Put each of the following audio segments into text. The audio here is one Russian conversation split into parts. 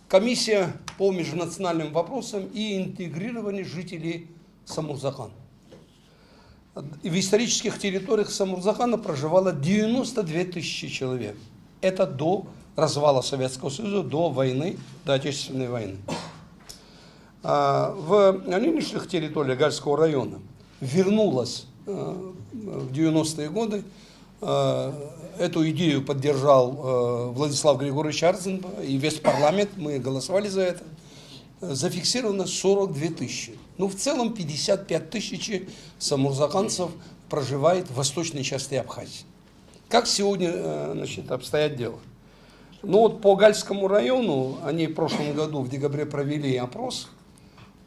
Комиссия по межнациональным вопросам и интегрированию жителей Самурзакана. В исторических территориях Самурзакана проживало 92 тысячи человек. Это до развала Советского Союза, до войны, до Отечественной войны. В нынешних территориях Гальского района вернулась в 90-е годы. Эту идею поддержал Владислав Григорьевич Арзин и весь парламент, мы голосовали за это. Зафиксировано 42 тысячи. Ну, в целом 55 тысяч самурзаканцев проживает в восточной части Абхазии. Как сегодня, значит, обстоят дела? Ну, вот по Гальскому району, они в прошлом году, в декабре, провели опрос,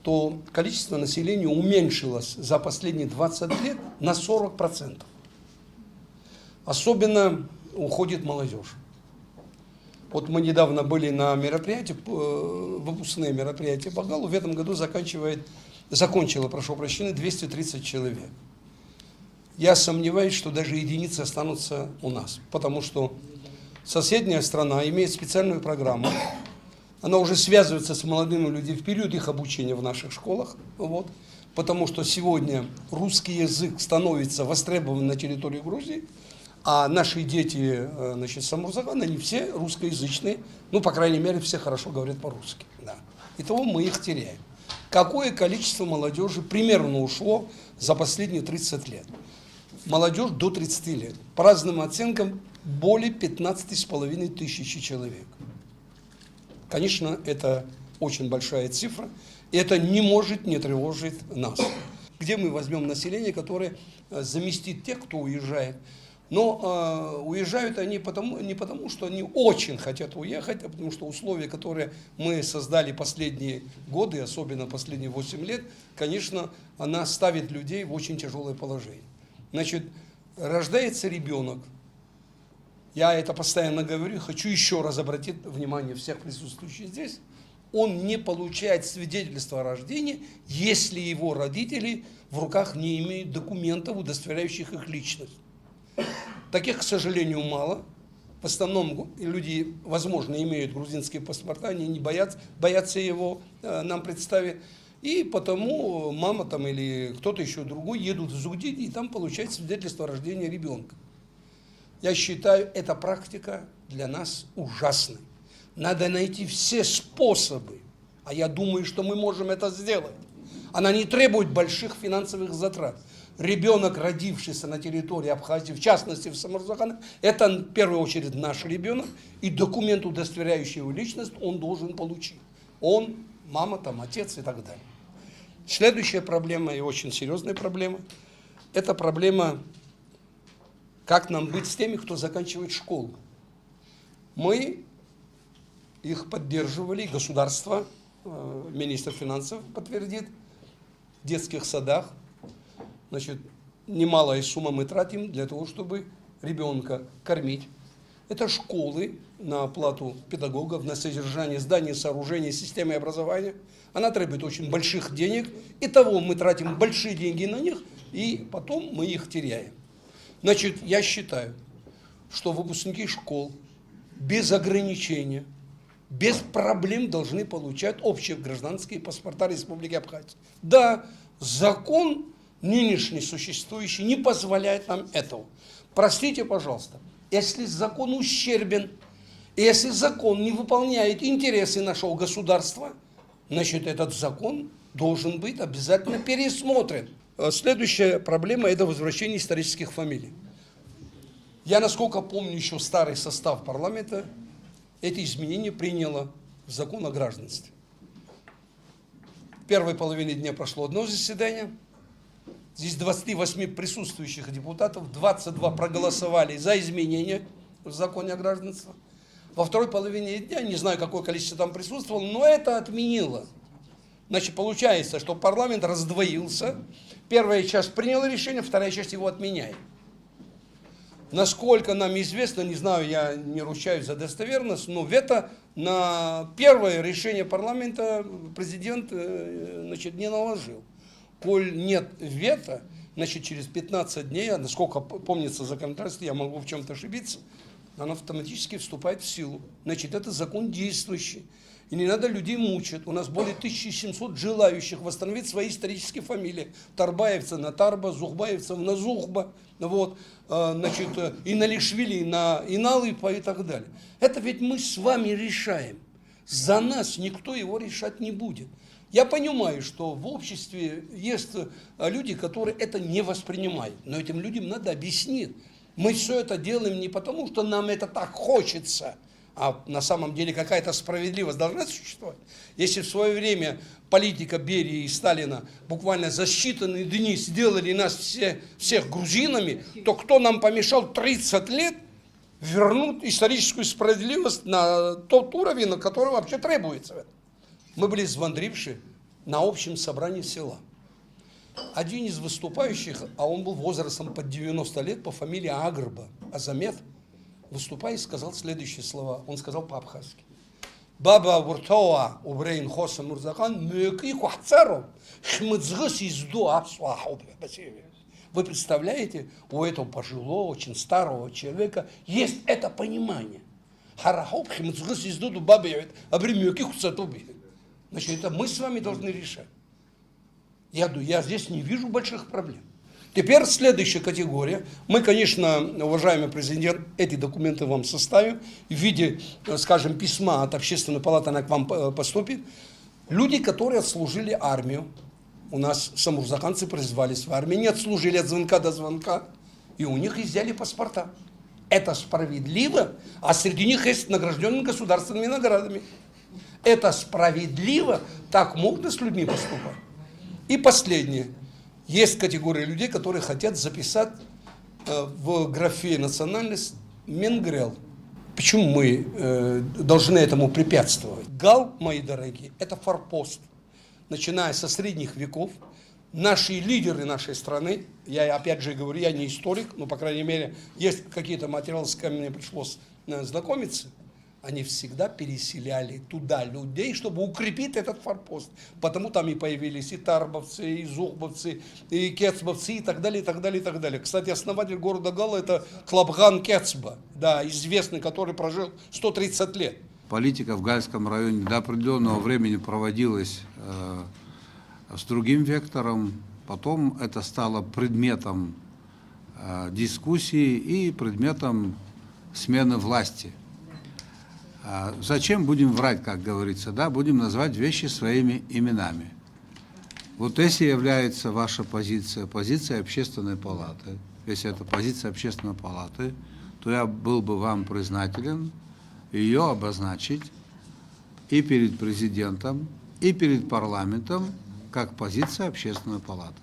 то количество населения уменьшилось за последние 20 лет на 40%. Особенно уходит молодежь. Вот мы недавно были на мероприятии, выпускные мероприятия по ГАЛу, в этом году закончило, прошу прощения, 230 человек. Я сомневаюсь, что даже единицы останутся у нас, потому что соседняя страна имеет специальную программу, она уже связывается с молодыми людьми в период их обучения в наших школах, вот, потому что сегодня русский язык становится востребован на территории Грузии, а наши дети, значит, Самурзакана, они все русскоязычные, ну, по крайней мере, все хорошо говорят по-русски. Да. Итого мы их теряем. Какое количество молодежи примерно ушло за последние 30 лет? Молодежь до 30 лет. По разным оценкам, более 15,5 тысяч человек. Конечно, это очень большая цифра, и это не может не тревожить нас. Где мы возьмем население, которое заместит тех, кто уезжает? Но уезжают они не потому, что они очень хотят уехать, а потому что условия, которые мы создали последние годы, особенно последние 8 лет, конечно, она ставит людей в очень тяжелое положение. Значит, рождается ребенок, я это постоянно говорю, хочу еще раз обратить внимание всех присутствующих здесь, он не получает свидетельство о рождении, если его родители в руках не имеют документов, удостоверяющих их личность. Таких, к сожалению, мало. В основном люди, возможно, имеют грузинские паспорта, они не боятся его нам представить. И потому мама там или кто-то еще другой едут в ЗУГДИ и там получают свидетельство о рождении ребенка. Я считаю, эта практика для нас ужасной. Надо найти все способы, а я думаю, что мы можем это сделать. Она не требует больших финансовых затрат. Ребенок, родившийся на территории Абхазии, в частности в Самурзакане, это в первую очередь наш ребенок, и документ, удостоверяющий его личность, он должен получить. Он, мама, там, отец и так далее. Следующая проблема, и очень серьезная проблема, это проблема, как нам быть с теми, кто заканчивает школу. Мы их поддерживали, государство, министр финансов подтвердит, в детских садах. Значит, немалая сумма мы тратим для того, чтобы ребенка кормить. Это школы на оплату педагогов, на содержание зданий, сооружений, системы образования. Она требует очень больших денег. Итого мы тратим большие деньги на них, и потом мы их теряем. Значит, я считаю, что выпускники школ без ограничения, без проблем должны получать общие гражданские паспорта Республики Абхазия. Да, закон нынешний существующий не позволяет нам этого. Простите, пожалуйста, если закон ущербен, если закон не выполняет интересы нашего государства, значит, этот закон должен быть обязательно пересмотрен. Следующая проблема – это возвращение исторических фамилий. Я, насколько помню, еще старый состав парламента эти изменения приняло в закон о гражданстве. В первой половине дня прошло одно заседание. Здесь 28 присутствующих депутатов, 22 проголосовали за изменения в законе о гражданстве. Во второй половине дня, не знаю, какое количество там присутствовало, но это отменило. Значит, получается, что парламент раздвоился. Первая часть приняла решение, вторая часть его отменяет. Насколько нам известно, не знаю, я не ручаюсь за достоверность, но вето на первое решение парламента президент, значит, не наложил. Коль нет вето, значит, через 15 дней, насколько помнится законодательство, я могу в чем-то ошибиться, оно автоматически вступает в силу. Значит, это закон действующий. И не надо людей мучить. У нас более 1700 желающих восстановить свои исторические фамилии. Тарбаевцы на Тарба, Зухбаевцев на Зухба, вот, значит, Иналишвили на Иналыпа и так далее. Это ведь мы с вами решаем. За нас никто его решать не будет. Я понимаю, что в обществе есть люди, которые это не воспринимают. Но этим людям надо объяснить. Мы все это делаем не потому, что нам это так хочется, а на самом деле какая-то справедливость должна существовать. Если в свое время политика Берии и Сталина буквально за считанные дни сделали нас всех грузинами, то кто нам помешал 30 лет вернуть историческую справедливость на тот уровень, на который вообще требуется? Мы были звандривши на общем собрании села. Один из выступающих, а он был возрастом под 90 лет, по фамилии Агрба, Азамет, выступая, сказал следующие слова. Он сказал по-абхазски. Баба Вуртова Убрейн Хоса Мурзакан мюки кухцаров шмыцгыс изду абсуаху. Вы представляете, у этого пожилого, очень старого человека есть это понимание. Харахоп шмыцгыс изду бабе абримюки кухцатуби. Значит, это мы с вами должны решать. Я здесь не вижу больших проблем. Теперь следующая категория. Мы, конечно, уважаемый президент, эти документы вам составим в виде, скажем, письма от Общественной палаты, она к вам поступит. Люди, которые отслужили армию, у нас самурзаканцы призвались в армию, не отслужили от звонка до звонка, и у них изъяли паспорта. Это справедливо, а среди них есть награжденные государственными наградами. Это справедливо, так можно с людьми поступать. И последнее. Есть категория людей, которые хотят записать в графе национальность Менгрел. Почему мы должны этому препятствовать? Гал, мои дорогие, это форпост. Начиная со средних веков, наши лидеры нашей страны, я опять же говорю, я не историк, но, по крайней мере, есть какие-то материалы, с которыми мне пришлось знакомиться, они всегда переселяли туда людей, чтобы укрепить этот форпост. Потому там и появились и тарбовцы, и зухбовцы, и кецбовцы, и так далее, и так далее, и так далее. Кстати, основатель города Гала – это Клабган Кецба, да, известный, который прожил 130 лет. Политика в Гальском районе до определенного времени проводилась с другим вектором. Потом это стало предметом дискуссии и предметом смены власти. Зачем будем врать, как говорится, да? Будем называть вещи своими именами. Вот если является ваша позиция, позиция Общественной палаты, если это позиция Общественной палаты, то я был бы вам признателен ее обозначить и перед президентом, и перед парламентом как позиция Общественной палаты.